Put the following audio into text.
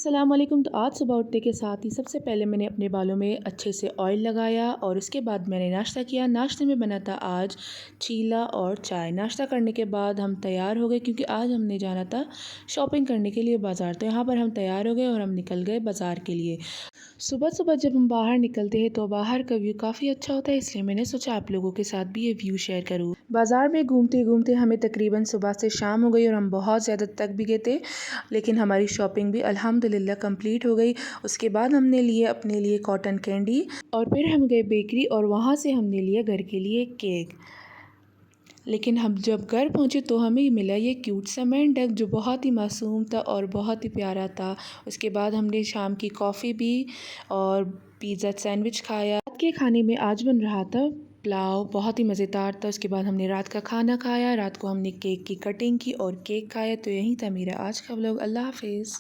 अस्सलाम वालेकुम। तो आज सुबह उठने के साथ ही सबसे पहले मैंने अपने बालों में अच्छे से ऑयल लगाया और उसके बाद मैंने नाश्ता किया। नाश्ते में बना था आज चीला और चाय। नाश्ता करने के बाद हम तैयार हो गए क्योंकि आज हमने जाना था शॉपिंग करने के लिए बाज़ार। तो यहाँ पर हम तैयार हो गए और हम निकल गए बाज़ार के लिए। सुबह सुबह जब हम बाहर निकलते हैं तो बाहर का व्यू काफ़ी अच्छा होता है, इसलिए मैंने सोचा आप लोगों के साथ भी ये व्यू शेयर करूँ। बाज़ार में घूमते घूमते हमें तकरीबन सुबह से शाम हो गई और हम बहुत ज़्यादा थक भी गए थे, लेकिन हमारी शॉपिंग भी अल्हम्दुलिल्लाह कंप्लीट हो गई। उसके बाद हमने लिए अपने लिए कॉटन कैंडी और फिर हम गए बेकरी और वहाँ से हमने लिया घर के लिए केक। लेकिन हम जब घर पहुँचे तो हमें मिला ये क्यूट सा मेंढक जो बहुत ही मासूम था और बहुत ही प्यारा था। उसके बाद हमने शाम की कॉफ़ी भी और पिज़्ज़ा सैंडविच खाया। रात के खाने में आज बन रहा था पुलाव, बहुत ही मज़ेदार था। उसके बाद हमने रात का खाना खाया। रात को हमने केक की कटिंग की और केक खाया। तो यही था मेरा आज का व्लॉग। अल्लाह हाफ़िज़।